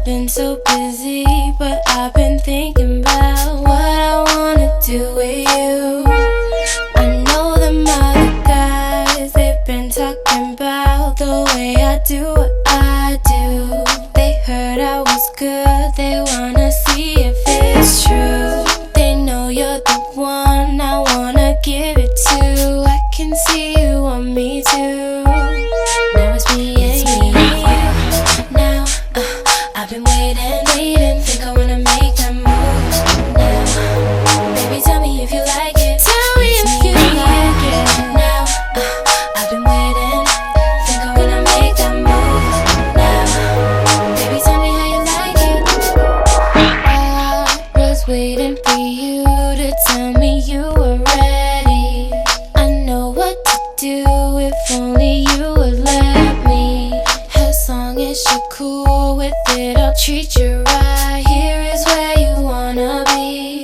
been so busy, but I've been thinking about what I wanna do with you. I know them other guys, they've been talking about the way I do what I do. They heard I was good, they wanna see if it's true. They know you're the one I wanna give it to. I can see you want me too. Now it's me and you. Now I've been waiting, think I wanna make that move now. Baby, tell me if you like it. Tell me if you like it. Now I've been waiting, think I wanna make that move now. Baby, tell me how you like it. I was waiting for you to tell me you were ready. I know what to do if only you would let me. As long as you're cool with it, I'll treat you right. Here is where you wanna be.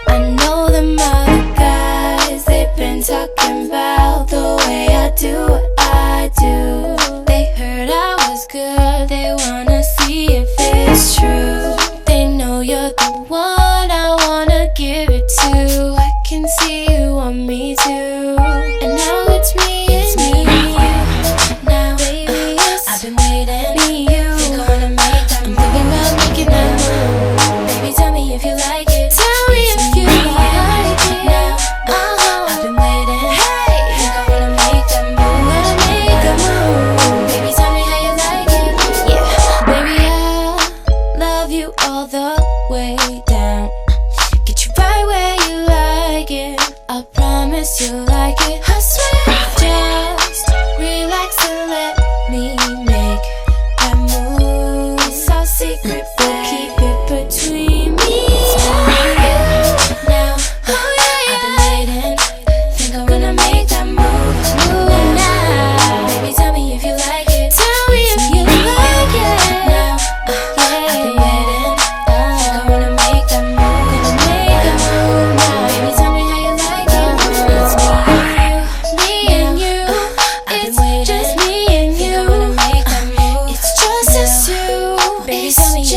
I know them other guys, they've been talking about the way I do what I do. They heard I was good, they wanna see if it's true. They know you're the one I wanna give it to. I can see you want me too. And now it's me and you. Now, baby, I've been waiting. Me, you. Think I wanna make that move. I'm thinking about making that move. Baby, tell me if you like it. Tell me if you like it. Now, I've been waiting. Hey, think I wanna make that move. Wanna make that move. Baby, tell me how you like it. Yeah, baby, I'll love you all the way down. Get you right where you like it. I promise you'll like it. I swear. Just relax and let me make that move. It's our secret, but keep it between me and you. Now, I've been waiting. Think I wanna make that move now. Baby, tell me if you like it. Tell me if you like it. Now, I've been waiting. Think I wanna make that move. Gonna make that move now. Baby, tell me how you like it. It's me and you. It's just me and you. Think I wanna make that move. It's just us two. Baby, tell me if